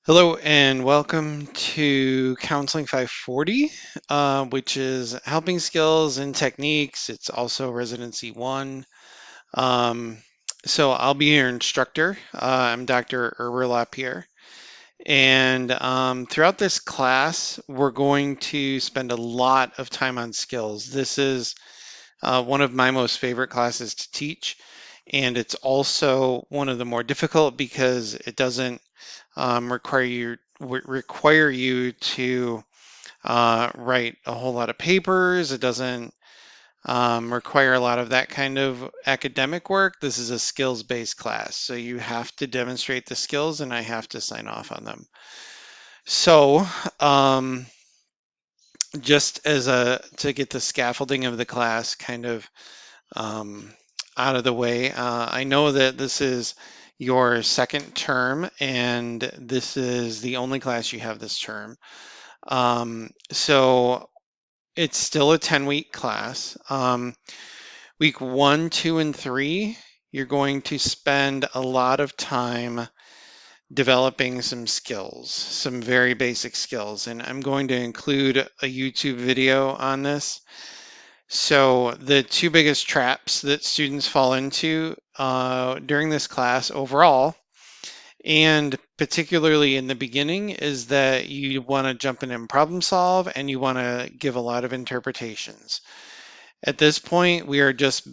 Hello and welcome to Counseling 540, which is helping skills and techniques. It's also Residency 1. Um, so I'll be your instructor. I'm Dr. Erberlap here. And throughout this class, we're going to spend a lot of time on skills. This is one of my most favorite classes to teach. And it's also one of the more difficult because it doesn't require you to write a whole lot of papers. It doesn't require a lot of that kind of academic work. This is a skills-based class, so you have to demonstrate the skills, and I have to sign off on them. So, just as a to get the scaffolding of the class kind of um, out of the way, I know that this is your second term, and this is the only class you have this term. So it's still a 10-week class. Week 1, 2, and 3, you're going to spend a lot of time developing some skills, some very basic skills. And I'm going to include a YouTube video on this. So the two biggest traps that students fall into during this class overall, and particularly in the beginning, is that you want to jump in and problem solve and you want to give a lot of interpretations. At this point, we are just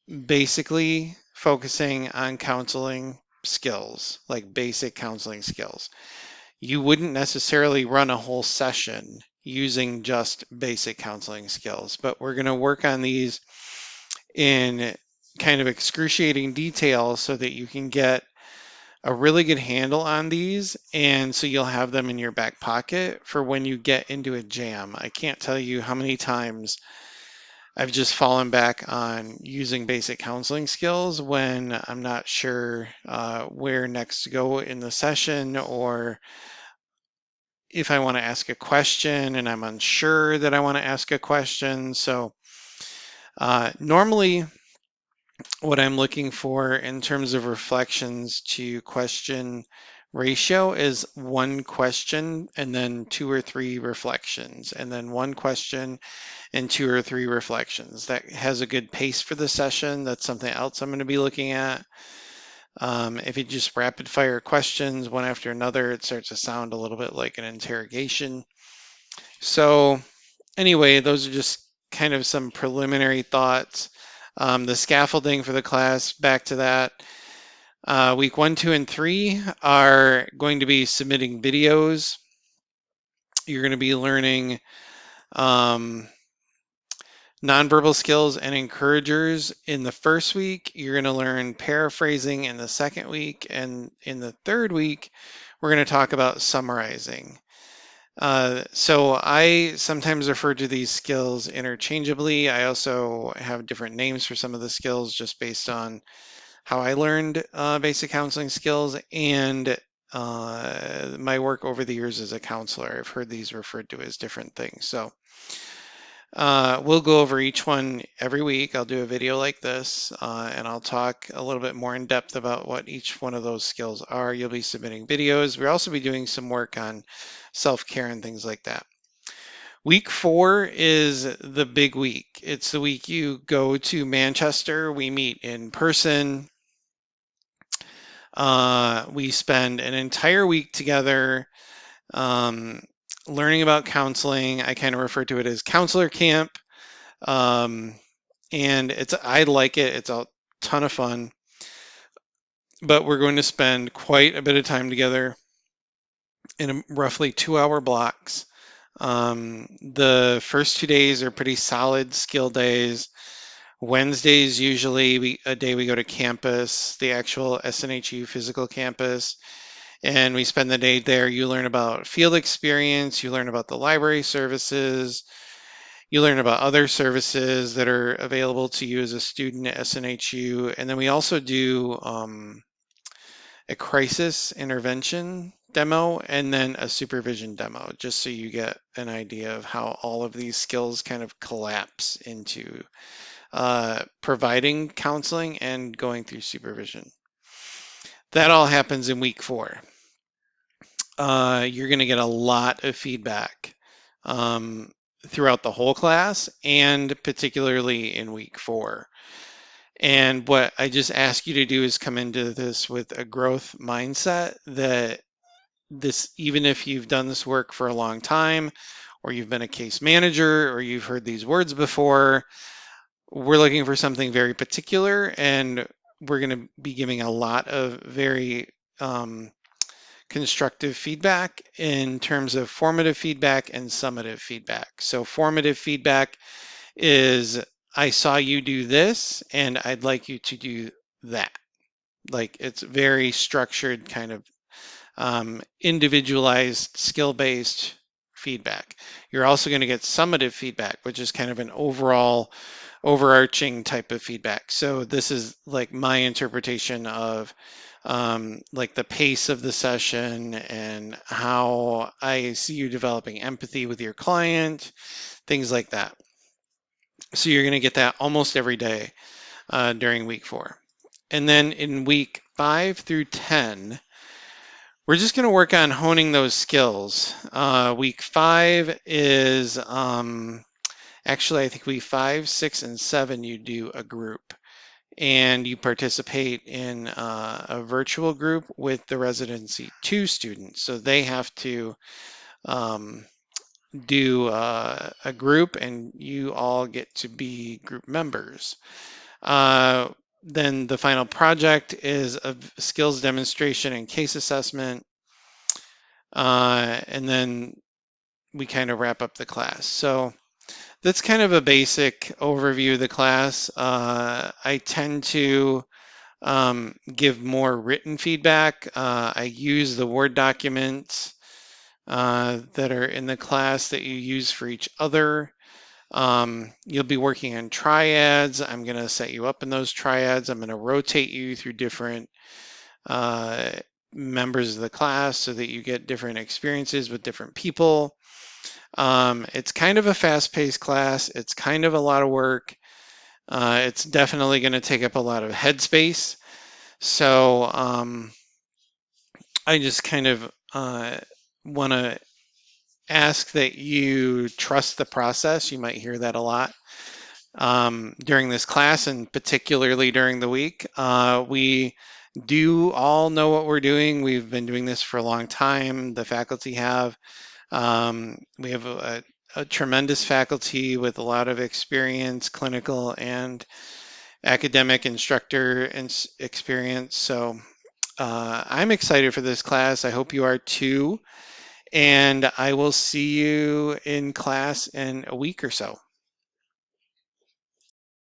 basically focusing on counseling skills, like basic counseling skills. You wouldn't necessarily run a whole session using just basic counseling skills, but we're going to work on these in kind of excruciating detail so that you can get a really good handle on these, and so you'll have them in your back pocket for when you get into a jam. I can't tell you how many times I've just fallen back on using basic counseling skills when I'm not sure where next to go in the session, or if I want to ask a question and I'm unsure that I want to ask a question. So normally what I'm looking for in terms of reflections to question ratio is one question and then two or three reflections, and then one question and two or three reflections. That has a good pace for the session. That's something else I'm going to be looking at. If you just rapid fire questions one after another, it starts to sound a little bit like an interrogation. So anyway, those are just kind of some preliminary thoughts. The scaffolding for the class, back to that. Week 1, 2, and 3 are going to be submitting videos. You're going to be learning nonverbal skills and encouragers in the first week. You're going to learn paraphrasing in the second week. And in the third week, we're going to talk about summarizing. So I sometimes refer to these skills interchangeably. I also have different names for some of the skills just based on how I learned basic counseling skills and my work over the years as a counselor. I've heard these referred to as different things. So we'll go over each one every week. I'll do a video like this, and I'll talk a little bit more in depth about what each one of those skills are. You'll be submitting videos. We'll also be doing some work on self-care and things like that. Week 4 is the big week. It's the week you go to Manchester. We meet in person. We spend an entire week together learning about counseling. I kind of refer to it as counselor camp. Um, and I like it. It's a ton of fun. But we're going to spend quite a bit of time together in roughly 2-hour blocks. The first 2 days are pretty solid skill days. Wednesdays usually a day we go to campus, the actual SNHU physical campus, and we spend the day there. You learn about field experience, you learn about the library services, you learn about other services that are available to you as a student at SNHU, and then we also do a crisis intervention demo and then a supervision demo, just so you get an idea of how all of these skills kind of collapse into providing counseling and going through supervision. That all happens in week 4. you're going to get a lot of feedback um, throughout the whole class and particularly in week 4. And what I just ask you to do is come into this with a growth mindset that this, even if you've done this work for a long time, or you've been a case manager, or you've heard these words before, we're looking for something very particular, and we're going to be giving a lot of very constructive feedback in terms of formative feedback and summative feedback. So formative feedback is, I saw you do this and I'd like you to do that. Like, it's very structured, kind of individualized, skill-based feedback. You're also going to get summative feedback, which is kind of an overall overarching type of feedback. So this is like my interpretation of like the pace of the session and how I see you developing empathy with your client, things like that. So you're going to get that almost every day during week 4. And then in week 5 through 10, we're just going to work on honing those skills. Week 5 is actually, I think week 5, 6, and 7, you do a group. And you participate in a virtual group with the Residency 2 students. So they have to do a group, and you all get to be group members. Then the final project is a skills demonstration and case assessment. And then we kind of wrap up the class. So that's kind of a basic overview of the class. I tend to give more written feedback. I use the Word documents that are in the class that you use for each other. You'll be working on triads. I'm going to set you up in those triads. I'm going to rotate you through different members of the class so that you get different experiences with different people. It's kind of a fast-paced class. It's kind of a lot of work. It's definitely going to take up a lot of headspace. So I just kind of want to ask that you trust the process. You might hear that a lot during this class, and particularly during the week. We do all know what we're doing. We've been doing this for a long time. The faculty have. We have a tremendous faculty with a lot of experience, clinical and academic instructor experience. So I'm excited for this class. I hope you are too. And I will see you in class in a week or so.